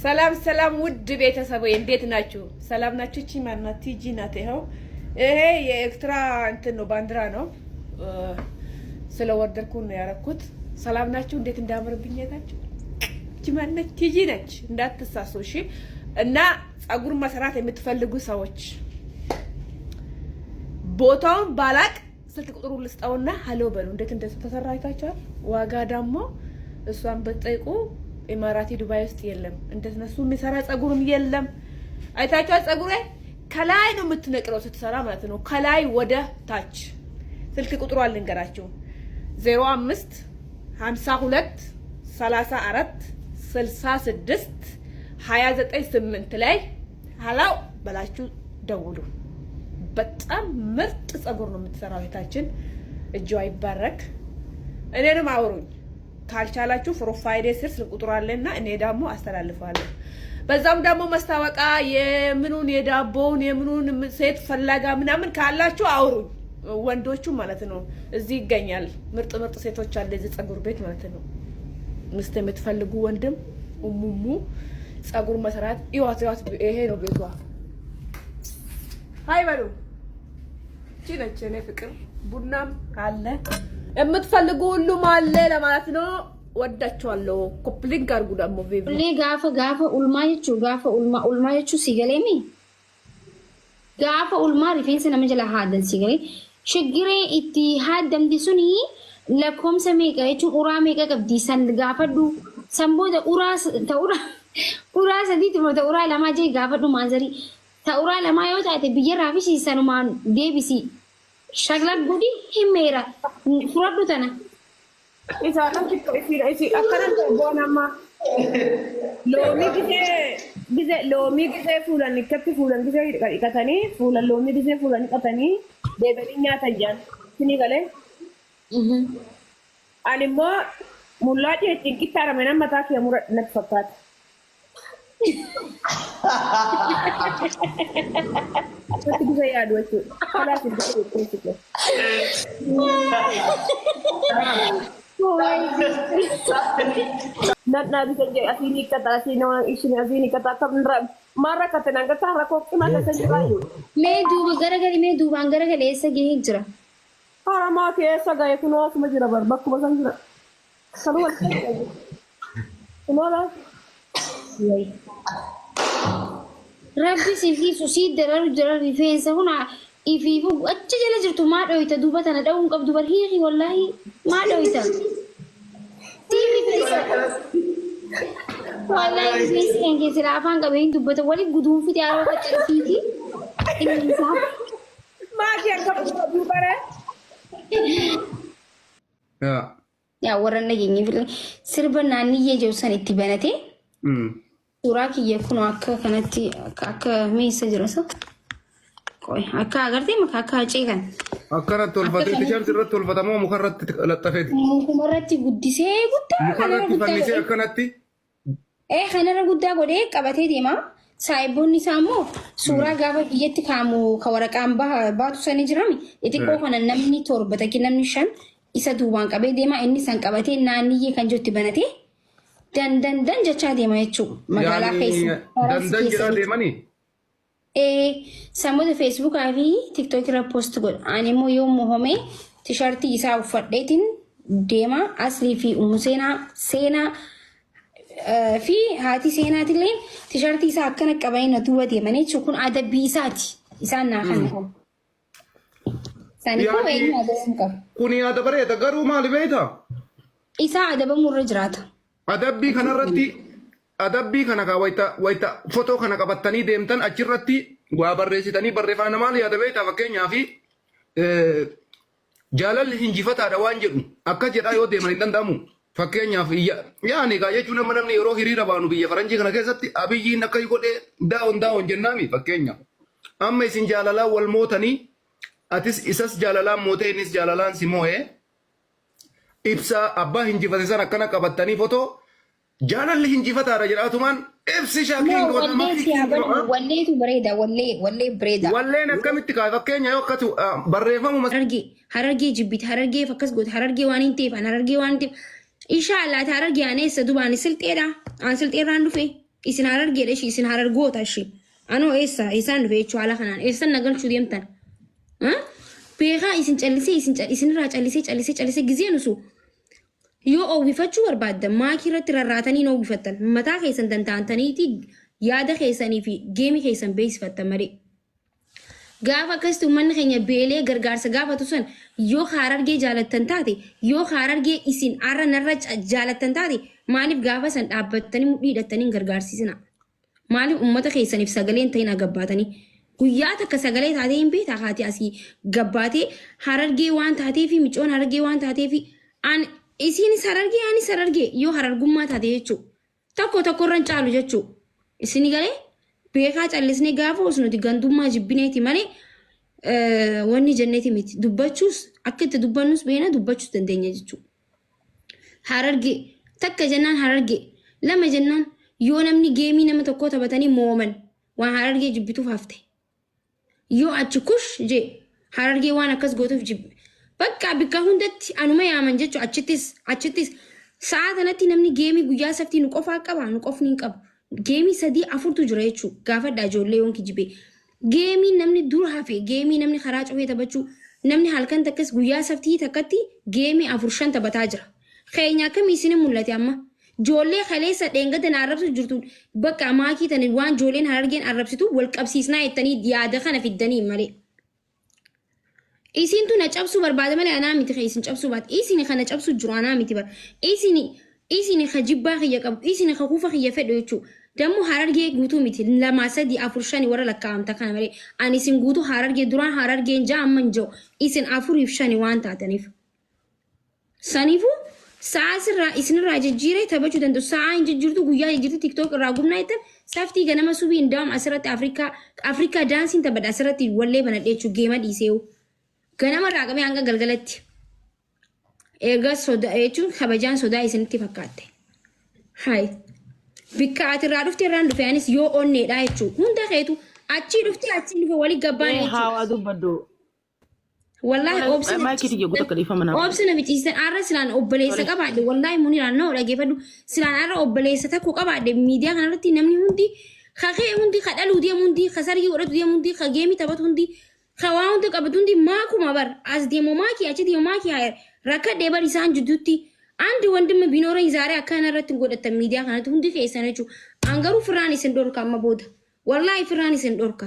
ሰላም ሰላም ውድ ቤተሰቦች እንዴት ናችሁ? ሰላም ናችሁ? እቺ ማናት? ቲጂ ናት። ይሄው ይሄ የኤርትራ እንትን ነው፣ ባንዲራ ነው። ስለወደድኩ ነው ያረኩት። ሰላም ናችሁ? እንዴት እንዳምርብኝ ታችሁ። እቺ ማናት? ቲጂ ነች፣ እንዳትሳሱ እሺ። እና ጸጉር መስራት የምትፈልጉ ሰዎች ቦታውን ባላቅ ስልክ ቁጥሩ ልስጣውና ሀሎ በሉ። እንዴት እንደተሰራ አይታችኋል። ዋጋ ደግሞ እሷን በጠይቁ ኢማራቲ ዱባይ ውስጥ የለም። እንደነሱ የሚሰራ ጸጉርም የለም። አይታችኋል። ጸጉሬ ከላይ ነው የምትነቅለው ስትሰራ ማለት ነው፣ ከላይ ወደ ታች። ስልክ ቁጥሩ አልንገራችሁ 05 52 34 66 298 ላይ ሀላው በላችሁ ደውሉ። በጣም ምርጥ ጸጉር ነው የምትሰራው እህታችን። እጇ ይባረክ። እኔንም አውሩኝ ካልቻላችሁ ፕሮፋይሌ ስር ስልክ ቁጥር አለና እኔ ደግሞ አስተላልፋለሁ። በዛም ደግሞ መስታወቂያ የምኑን የዳቦውን የምኑን ሴት ፈላጋ ምናምን ካላችሁ አውሩኝ። ወንዶቹ ማለት ነው እዚህ ይገኛል። ምርጥ ምርጥ ሴቶች አለ እዚህ ጸጉር ቤት ማለት ነው። ምስት የምትፈልጉ ወንድም ሙሙ ጸጉር መስራት ይዋት ይሄ ነው ቤቷ። ሃይ በሉ። እቺ ነች እኔ ፍቅር። ቡናም ካለ የምትፈልጉ ሁሉም አለ ለማለት ነው። ወዳችኋለሁ። ኮፕሊንግ አድርጉ ደግሞ ቪቪ እኔ ጋፈ ኡልማየቹ ሲገሌሚ ጋፈ ኡልማ ሪፌንስ ነመጀላ ሀደን ሲገሌ ሽግሬ ኢቲ ሀደም ዲሱኒ ለኮም ሰሜ ቀይቹ ኡራ ሜቀ ቀብዲ ሰን ጋፈዱ ሰምቦደ ኡራ ሰዲት ሞተ ኡራ ለማጀ ጋፈዱ ማንዘሪ ተኡራ ለማዮታ ብየ ራፊሽ ሰኑማን ዴቢሲ ሸግላት ጉዲ ሂሜራ ፍረዱ ተና ኢሳ አንቺ ኢሲ አከረን ቦናማ ሎሚ ጊዜ ፉላን ከፍ ፉላን ጊዜ ይቀተኒ ፉላን ሎሚ ጊዜ ፉላን ይቀተኒ ደበልኛ ታያን ሲኒ ገለ አኒሞ ሙላጭ ጭንቂታራ መና መታክ የሙረ ነጥፈታት ጊዜ ያሉት خلاص እንደ ነና ቢሰንጀ አሲኒ ከታሲ ነው እሺ አሲኒ ከታታ ማራ ከተናገ ታራኮ ቂማተ ሰንጅራዩ ሜዱ ገረገሪ ሜዱ ባንገረገለ እሰጌ ሂጅራ አራማ ከሰጋ የኩኖስ መጅራ በርበኩ በሰንጅራ ሰሉል ኖላ ወይ ረቢ ሲፊ ሱሲ ደረሩ ደረሩ ሪፌንስ ሁና ኢፊፉ አጭ ጀለ ጅርቱ ማዶይተ ዱበተና ደውን ቀብዱ በርሂ ወላሂ ማዶይተ ቲቪ ፍሪስ ወላሂ ፍሪስ እንጂ ስላፋን ቀበይን ዱበተ ወሊ ጉዱን ፊት ያሮ ከጭፊቲ ኢንሳ ማጂያ ቀብዱ በረ ያ ወረነ የኝ ፍል ስርበና ንየ ጀውሰን ኢትበነቴ ሱራክ የኩኖ አከ ከነቲ አከ ሜሴጅ ረሰ ቆይ አካ አገርቴ መካካ ጨይካን አከራት ወልፈተ ቲሸርት ረት ወልፈተሞ ሙከረት ለጠፈት ሙከረት ጉዲሴ ጉዳ ሙከረት ፈኒሴ አከነቲ ከነረ ጉዳ ጎዴ ቀበቴ ዲማ ሳይቦኒ ሳሞ ሱራ ጋባ ብየት ካሙ ከወረቃም ባቱ ሰኒ ጅራሚ እቲቆ ሆነ ነምኒ ቶርበተ ኪነምኒሻን ኢሰዱዋን ቀበ ዲማ እኒ ሰንቀበቴ ናንዬ ከንጆት በነቴ ደንደን ጀቻ ዲማ የቹ መጋላ ፌስ ደንደን ጅራ ዲማኒ ሰሙት ፌስቡክ አቪ ቲክቶክ ራ ፖስት ጎድ አኒሞ ዮም ሆሜ ቲሸርት ይሳው ፈዴቲን ዴማ አስሊ ፊ ሙሴና ሴና ፊ ሃቲ ሴና ትሌን ቲሸርት ይሳ አከነ ቀበይ ነው ዱወት የመኔች ኩን አደብ ይሳቲ ይሳና ከነኮ ሳኒኮ ወይ አደስንከ ኩኒ አደበረ ተገሩ ማል ቤታ ይሳ አደበ ሙረጅራታ አደቢ ከነረቲ አደቢ ከነካ ወይታ ፎቶ ከነካ በተኒ ደምተን አችረቲ ጓበሬሲተኒ በረፋና ማል ያደበይታ ፈከኛ ፊ ጃለል ሂንጂፈታ ዳዋን ጀዱ አካ ጀዳ ዮ ደመን እንደንዳሙ ፈከኛ ፊ ያኒ ጋየቹ ነመነም የሮ ሂሪራ ባኑ ብየ ፈረንጂ ከነከ ሰቲ አብይ ነከይ ጎዴ ዳውን ጀናሚ ፈከኛ አመ ሲንጃላላ ወልሞተኒ አቲስ ኢሰስ ጃላላ ሞቴኒስ ጃላላን ሲሞኤ ኢብሳ አባ ሂንጂፈተ ሰን አከና ቀበተኒ ፎቶ ጃለል ሂንጂፈታ ረጅራቱማን ኢብሲ ሻኪን ጎደማ ወሌቱ ብሬዳ ወሌ ብሬዳ ወሌ ነከምት ካፈከኛ yokkatu barreeffamu ሀረርጌ ጅቢት ሀረርጌ ፈከስ ጎት ሀረርጌ ዋኒንቴ ፋን ሀረርጌ ዋኒንቴ ኢንሻአላህ ሀረርጌ አኔ ሰዱባኒ ስልጤዳ አን ስልጤራ አንዱፌ isin harargeedha ishii isin harargoota ishii anoo eessaan dhufe jechuu haala kanaan eessan nagalchuu deemtan beekaa isin callisee isinirraa callisee gizeen usu yoo oowwifachuu barbaaddan maakii irratti rarraatanii na oowwifattan mataa keessan tanta'antaniiti yaada keessanii fi geemii keessan beeksifattan malee. Gaafa akkasitti uummanni keenya beelee gargaarsa gaafatu san yoo harargee jaalattan taate yoo harargee isin arra narra jaalattan taate maaliif gaafa san dhaabbattanii mudhii hidhattanii gargaarsisina? Maaliif uummata keessaniif sagalee hin ta'in agabbaatanii? Guyyaa takka sagalee taatee hin beektaa haati asii gabbaatee harargee waan taateefi micoon harargee waan taateefi isinis harargee anis harargee yoo harargummaa taate jechuudha. Tokko irraan caalu jechuudha. Isini galee beekaa callisnee gaafa osoo nuti gandummaa jibbineeti malee wanni jenneeti miti. Dubbachuus akka itti dubbannus beena dubbachuus dandeenya jechuudha. Harargee takka jennaan harargee lama jennaan yoo namni geemii nama tokko taphatanii mooman waan harargee jibbituuf hafte. Yoo achi kush jee harargee waan akkas gootuuf jibbe. Bakka bikka hundatti anuma yaaman jechuudha achittis sa'a kanatti namni geemii guyyaa saftii nu qofaa qaba nu qofni hin qabu. Geemii 3-4tu jira jechuudha gaafadha ijoollee yoon kijibee. Geemii namni dur hafe geemii namni karaa cufee taphachuu namni halkan takkas guyyaa saftii takkatti geemii 4-5 taphataa jira. Keenya akkamii isin mul'ate amma ijoollee kaleessa dheengata na arrabsu jirtu bakka maakii tani waan ijoolleen harargeen arrabsitu wal qabsiisnaa jettanii yaada kana fiddanii malee. Isin tu na cabsuu barbaada malee anaa miti kan isin cabsuu baate isin kana cabsuu jiru anaa miti bar isin ka jibbaa kiyya qabu isin ka kuufa kiyya fedhu jechuudha. Dammu harargee guutuu miti 2-3-4-5 warra lakkaa'amta kana malee ani isin guutuu harargee duraan harargeen ja'a amman jiru isin 4-5 waan taataniif. Saniifuu sa'a sirraa isinirraa jijjiiree taphachuu danda'u sa'a hin jijjiirtu guyyaa jijjiirtu tiktook irraa gumnaa jettan saftii ganama subii hin daa'amu asirratti afrikaa daansiin taphadha asirratti wallee banadhee jechuudha geema dhiiseewu. Ganama irraa qabee hanga galgalatti eegaa sodaa jechuun kabajaan sodaa isinitti fakkaatte. Hayi bikka ati irraa dhufte irraan dhufe anis yoo onneedha jechuudha. Hunda keetu achii dhufte achii dhufe walii gabbaan jechuudha. Haa dubbaddu. Wallahi obsina biciisan arra silaan obboleessa qabaadhe wallahi muniraan na'u dhageeffadhu silaan arra obboleessa takku qabaadhe miidiyaa kanarratti namni hundi kakee hundi kadhaluu deemu hundi kasargii godhatu deemu hundi kageemii taphatu hundi kawaa hundi qabatu hundi maakuma bar as deemu maakii achi deemu maakii rakkadhee bar isaan jidduutti andi wandimma binoora izaaree akkana irratti godhatan miidiyaa kanatti hundi keessan jechuudha. Angaruu firraan isin dhorka amma booda wallahi firraan isin dhorka.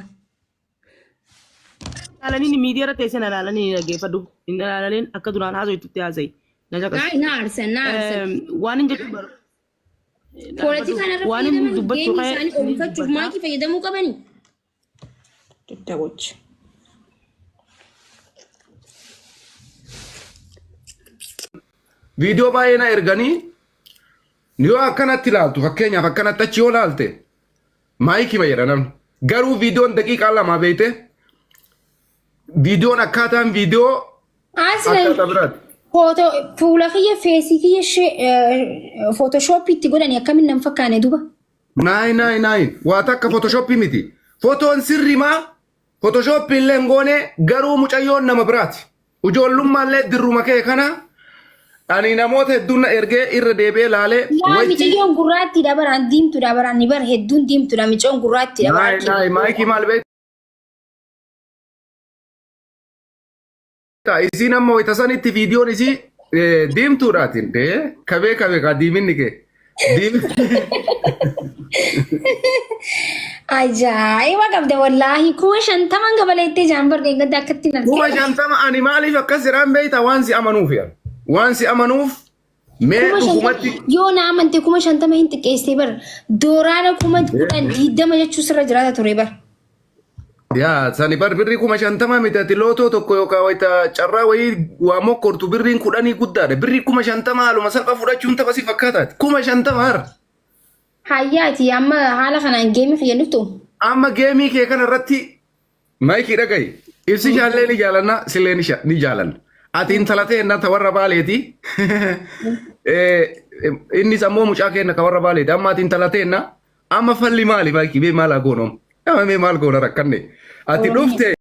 Alanii miidiyaa irratti isin alanii dhageeffadhu. Inni alaniin akka duraan haasoo itti haasa'e. Na arsan. Waan hin jedhu baru. Poolitikaan irratti fayyadaman geemii isaanii oomishachuuf maakii fayyadamuu qabanii. Daddabochi. Viidiyoo baay'ee na erganii yoo akkanatti ilaaltu fakkeenyaaf akkanatti achi yoo ilaalte maayikii fayyada namni. Garuu viidiyoon daqiiqaa 2 beeyte viidiyoon akkaataan viidiyoo akkaataa biraati. Fuula kiyya feesii kiyya footoshooppiitti godhanii akkamiin nam fakkaane duba. Naayi waa takka footoshoppii miti. Footoon sirrimaa footoshoppii illee hin goone garuu mucayyoon nama biraati. Ijoollummaa dirruma kee kana. Ani namoota hedduun ergee irra deebi'ee laalee. Yaa micayyoon gurraatti dabaraan diimtu dabaraan ni bara hedduun diimtu dha micoon gurraatti dabaraan. Naayi maayikii maal beektaa? Isiin amma wayita sanitti viidiyoon isii diimtuudhaatiin kabee kaa diiminni kee. Ajaa'iba qabda wallaahi 50 gabaleettee jaambar deeggadda akkatti nargee. 50 ani maaliif akkas jedhaan beektaa waan si amanuuf yaa. Waan si amanuuf mee dhugumatti. Yoo na amante 50 hin xiqqeessee bara dooraara 10 jechuun sirra jiraata ture bara. Yaa sani bar birrii 50 miti ati lootoo tokko yookaan wayita carraa wayii waa mokkortu birriin 10 guddaadha. Birrii 50 haaluma salphaa fudhachuun tapha si fakkaataati. 50 har. Hayyaati amma haala kanaan geemii fayyadamtu. Amma geemii kee kanarratti maayikii dhagahi. Ibsi shaallee ni jaalanna sillee ni jaalanna. Ati intala ta'e nata warra baaleeti. Innis ammoo mucaa kenna ka warra baaleeti. Amma ati intala ta'e amma falli maali maayikii bee maal agoonom. Amma mee maal goona rakkanne. Ati dhufte.